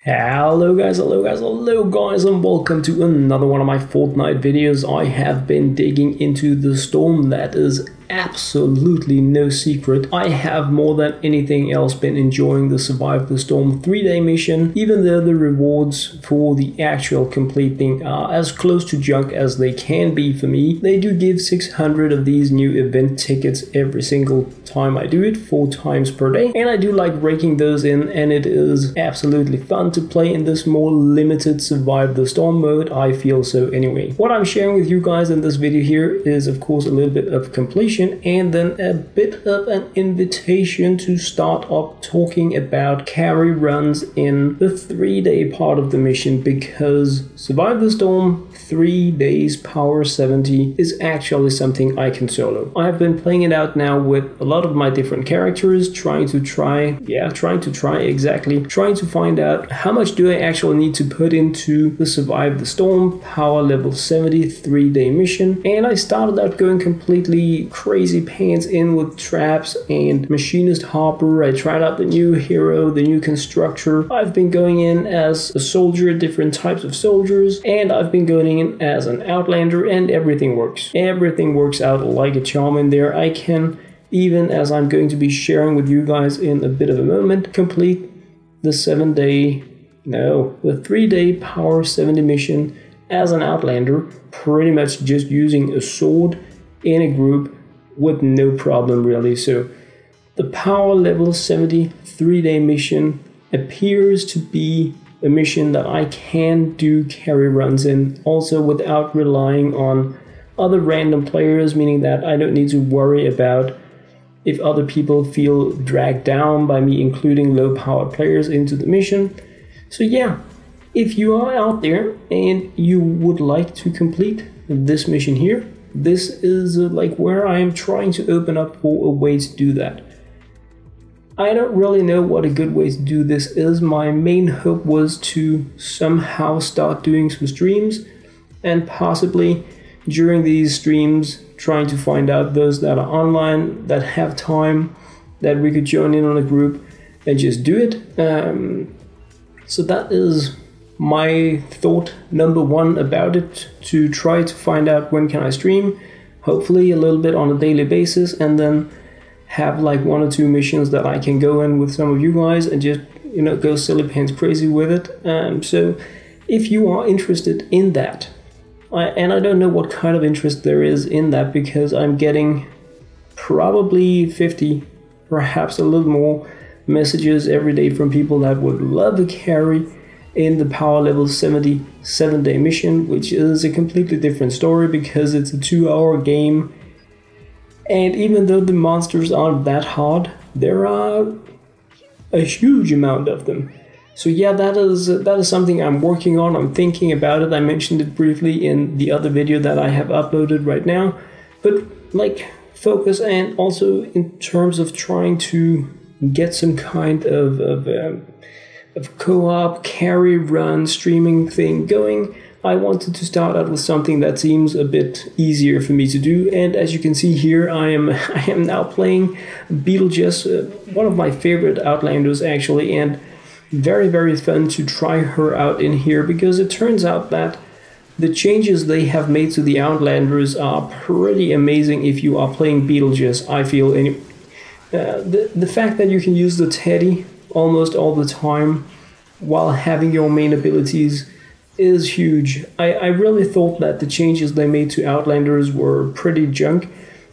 Hello guys, and welcome to another one of my Fortnite videos. I have been digging into the storm. That is absolutely no secret. I have more than anything else been enjoying the Survive the Storm 3-day mission, even though the rewards for the actual complete thing are as close to junk as they can be for me. They do give 600 of these new event tickets every single time I do it, 4 times per day, and I do like raking those in, and it is absolutely fun to play in this more limited Survive the Storm mode. I feel so anyway. What I'm sharing with you guys in this video here is of course a little bit of completion and then a bit of an invitation to start up talking about carry runs in the 3-day part of the mission, because Survive the Storm 3 days power 70 is actually something I can solo. I have been playing it out now with a lot of my different characters, trying to find out how much do I actually need to put into the Survive the Storm power level 70 3-day mission. And I started out going completely crazy pants in with traps and Machinist Harper. I tried out the new hero, the new constructor. I've been going in as a soldier, different types of soldiers, and I've been going in as an outlander, and everything works. Everything works out like a charm in there. I can, even as I'm going to be sharing with you guys in a bit of a moment, complete the 3-day power 70 mission as an outlander, pretty much just using a sword in a group with no problem really. So the power level 70 3-day mission appears to be a mission that I can do carry runs in, also without relying on other random players, meaning that I don't need to worry about if other people feel dragged down by me including low power players into the mission. So yeah, if you are out there and you would like to complete this mission here, this is like where I am trying to open up for a way to do that. I don't really know what a good way to do this is. My main hope was to somehow start doing some streams, and possibly during these streams trying to find out those that are online, that have time, that we could join in on a group and just do it. So that is my thought number one about it, to try to find out when can I stream, hopefully a little bit on a daily basis, and then have like 1 or 2 missions that I can go in with some of you guys and just, go silly pants crazy with it. So if you are interested in that, and I don't know what kind of interest there is in that, because I'm getting probably 50, perhaps a little more messages every day from people that would love to carry in the power level 70 7-day mission, which is a completely different story because it's a 2-hour game. And even though the monsters aren't that hard, there are a huge amount of them. So yeah, that is something I'm working on. I'm thinking about it. I mentioned it briefly in the other video that I have uploaded right now. But like focus, and also in terms of trying to get some kind of co-op carry run streaming thing going, I wanted to start out with something that seems a bit easier for me to do. And as you can see here, I am now playing Beetlejuice, one of my favorite outlanders actually, and very, very fun to try her out in here, because it turns out that the changes they have made to the outlanders are pretty amazing if you are playing Beetlejuice, I feel. The fact that you can use the Teddy almost all the time while having your main abilities is huge. I really thought that the changes they made to Outlanders were pretty junk.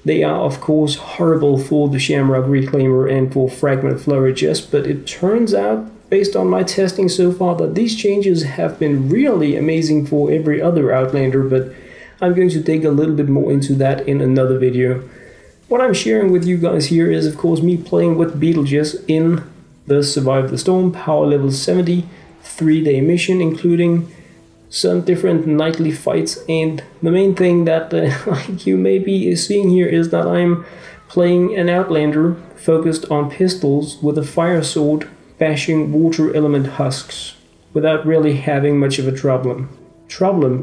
They are of course horrible for the Shamrock Reclaimer and for Fragment Florist, but it turns out, based on my testing so far, that these changes have been really amazing for every other Outlander, but I'm going to dig a little bit more into that in another video. What I'm sharing with you guys here is of course me playing with Beetlejuice in the Survive the Storm power level 70 3-day mission, including some different nightly fights. And the main thing that like you may be seeing here is that I'm playing an Outlander focused on pistols with a fire sword, bashing water element husks without really having much of a problem.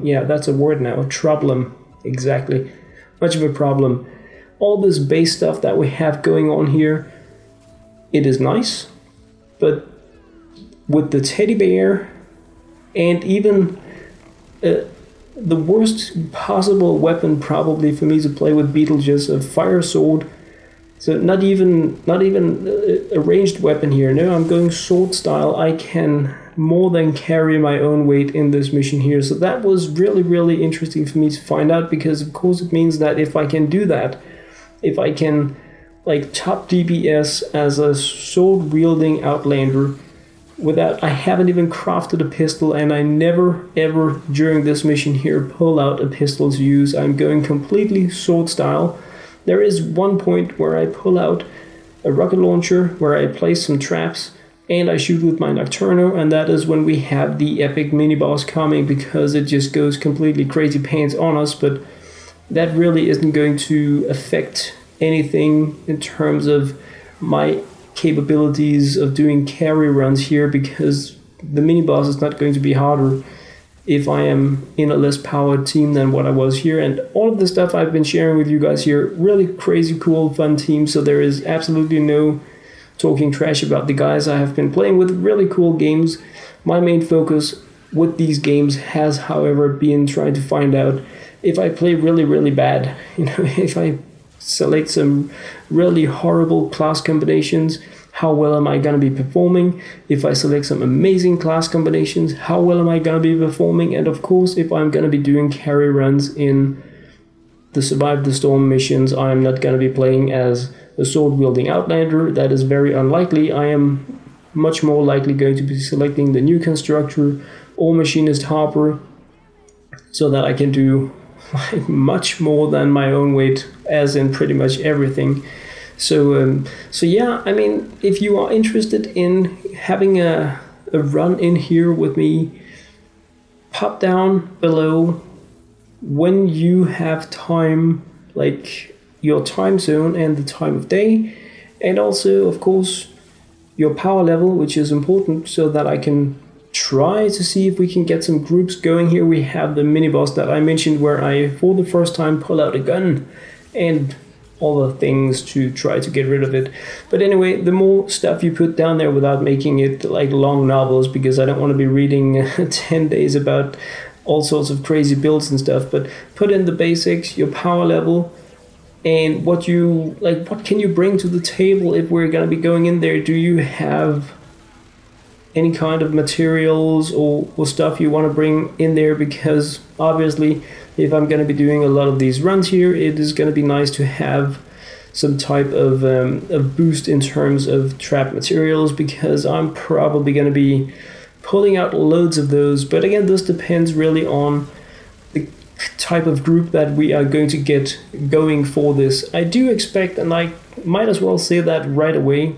Yeah, that's a word now. Troublem, exactly. Much of a problem. All this base stuff that we have going on here, it is nice, but with the teddy bear, and even the worst possible weapon probably for me to play with Beetlejuice, a fire sword. So not even a ranged weapon here. No, I'm going sword style. I can more than carry my own weight in this mission here. So that was really interesting for me to find out, because of course it means that if I can do that, if I can like top DPS as a sword wielding Outlander without, I haven't even crafted a pistol, and I never ever during this mission here pull out a pistol to use. I'm going completely sword style. There is one point where I pull out a rocket launcher, where I place some traps, and I shoot with my Nocturno, and that is when we have the epic mini-boss coming, because it just goes completely crazy pants on us, but that really isn't going to affect anything in terms of my capabilities of doing carry runs here, because the mini-boss is not going to be harder if I am in a less powered team than what I was here. And all of the stuff I've been sharing with you guys here, really crazy, cool, fun team. So there is absolutely no talking trash about the guys I have been playing with. Really cool games. My main focus with these games has, however, been trying to find out if I play really bad, if I select some really horrible class combinations, how well am I going to be performing? If I select some amazing class combinations, how well am I going to be performing? And of course, if I'm going to be doing carry runs in the Survive the Storm missions, I'm not going to be playing as a sword-wielding Outlander. That is very unlikely. I am much more likely going to be selecting the new Constructor or Machinist Harper, so that I can do much more than my own weight, as in pretty much everything. So yeah, I mean, if you are interested in having a run in here with me, pop down below when you have time, like your time zone and the time of day, and also, of course, your power level, which is important, so that I can try to see if we can get some groups going here. We have the mini boss that I mentioned, where I, for the first time, pull out a gun and all the things to try to get rid of it. But anyway, the more stuff you put down there without making it like long novels, because I don't want to be reading 10 days about all sorts of crazy builds and stuff, but put in the basics, your power level, and what you like, what can you bring to the table if we're going to be going in there. Do you have any kind of materials or stuff you want to bring in there? Because obviously, if I'm going to be doing a lot of these runs here, it is going to be nice to have some type of a boost in terms of trap materials, because I'm probably going to be pulling out loads of those. But again, this depends really on the type of group that we are going to get going for this. I do expect, and I might as well say that right away,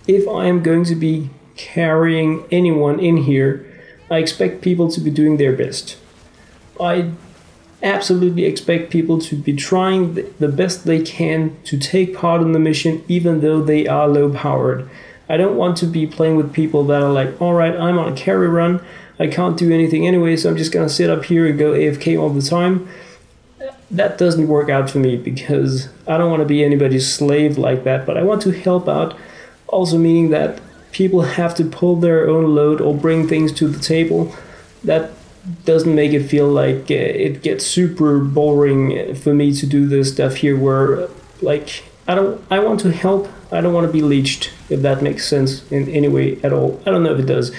if I am going to be carrying anyone in here, I expect people to be doing their best. I absolutely expect people to be trying the best they can to take part in the mission, even though they are low powered. I don't want to be playing with people that are like, alright, I'm on a carry run, I can't do anything anyway, so I'm just gonna sit up here and go AFK all the time. That doesn't work out for me, because I don't want to be anybody's slave like that, but I want to help out, also meaning that people have to pull their own load or bring things to the table. That doesn't make it feel like it gets super boring for me to do this stuff here, where like I want to help, I don't want to be leeched, if that makes sense in any way at all. I don't know if it does.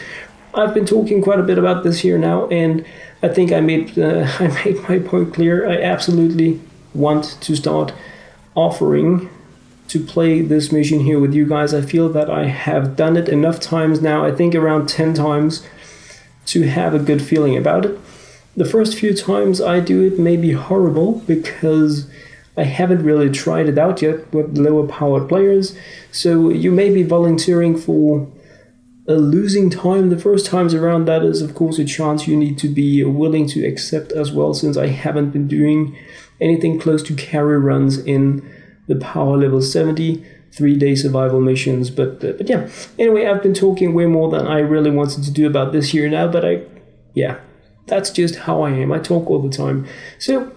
I've been talking quite a bit about this here now, and I think I made my point clear. I absolutely want to start offering to play this mission here with you guys. I feel that I have done it enough times now, I think around 10 times, to have a good feeling about it. The first few times I do it may be horrible, because I haven't really tried it out yet with lower powered players, so you may be volunteering for a losing time the first times around. That is of course a chance you need to be willing to accept as well, since I haven't been doing anything close to carry runs in the power level 70 3-day survival missions. But yeah, anyway, I've been talking way more than I really wanted to do about this here now, but yeah, that's just how I am. I talk all the time. So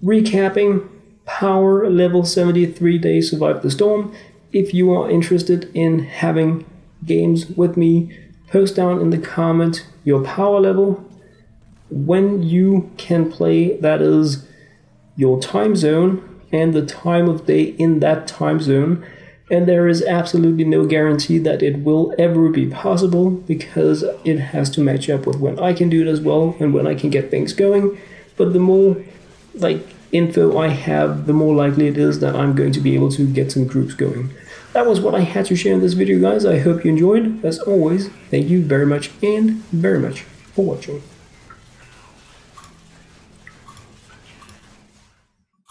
recapping, power level 70 3-day survive the storm. If you are interested in having games with me Post down in the comment your power level, when you can play, that is your time zone and the time of day in that time zone. And there is absolutely no guarantee that it will ever be possible, because it has to match up with when I can do it as well and when I can get things going. But the more info I have, the more likely it is that I'm going to be able to get some groups going. That was what I had to share in this video, guys. I hope you enjoyed. As always, thank you very much for watching.